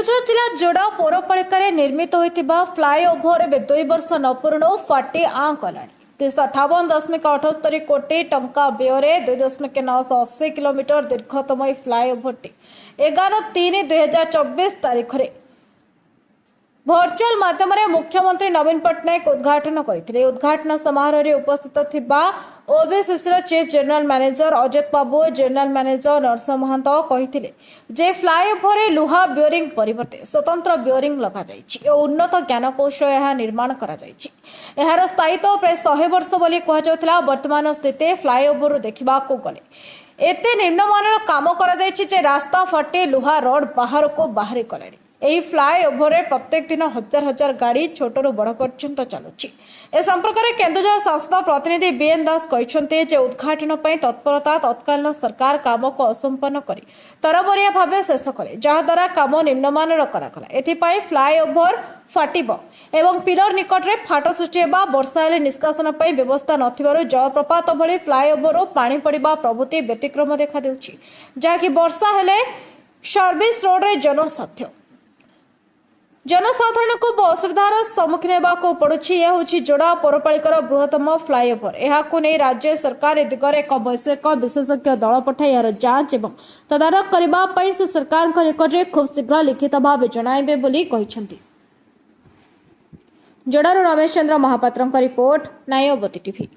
केन्दुझर जिला जोड़ा पौरपालिकार निर्मित होता फ्लाईओभर एवं 2 वर्ष न पूर्ण फाटी आं कला 358.78 कोटी टंका व्यय 2.980 किलोमीटर दीर्घतम फ्लाईओभरटी 11/3/2024 तारीख में भर्चुआल माध्यम मुख्यमंत्री नवीन पट्टनायक उद्घाटन करते। उद्घाटन समारोह में उपस्थित थिबा ओबीसीसी चीफ जनरल मैनेजर अजित बाबू जनरल मैनेजर नरसिंह महंत कहिथिले जे फ्लाईओभर लुहा बियरिंग परिवर्ते स्वतंत्र बियरिंग लगा जाइछि और उन्नत ज्ञानकौशल यह निर्माण करा जाइछि। एहार स्थायित्व प्राय 100 वर्ष बोली कहा जाउथिला। वर्तमान स्थिति फ्लाईओभर देखा गले एते निम्नमानर काम करा जाइछि जे रास्ता फाटे लुहा रड बाहर को बाहरी कलानी। यही फ्लाईओभर प्रत्येक दिन हजार हजार गाड़ी छोटू बड़ पर्यंत चलुची। ए संपर्क में केन्दुझर सांसद प्रतिनिधि बीएन दास कहते उद्घाटन पर तत्परता तत्कालीन सरकार काम को असंपन्न कर तरबरिया भाव शेष कले जहाद्वारा काम निम्नमानर करागला। एथिपाई फ्लाईओभर फाटिब एवं पिलर निकट में फाट सृष्टि वर्षा हेले निष्कासन पर व्यवस्था नथिबारु जलप्रपात भली फ्लाईओभर पानी पड़िबा प्रभृति व्यतिक्रम देखा देउछि जहाँकि वर्षा हेले सर्विस रोड रे जनसाधारण को असुविधार सम्मुखीन होगा पड़ुछि। यह हूँ जोड़ा पौरपालिकार बृहत्तम फ्लाईओभर। यहां नहीं राज्य सरकार ए दिगरे एक वैषयिक विशेषज्ञ दल पठाई यार जांच एवं तदारख करने से सरकार निकट में खूब शीघ्र लिखित भाव जणाइबे बोली कहिसेंति। जोड़ारू रमेश चंद्र महापात्र रिपोर्ट नायबती टीवी।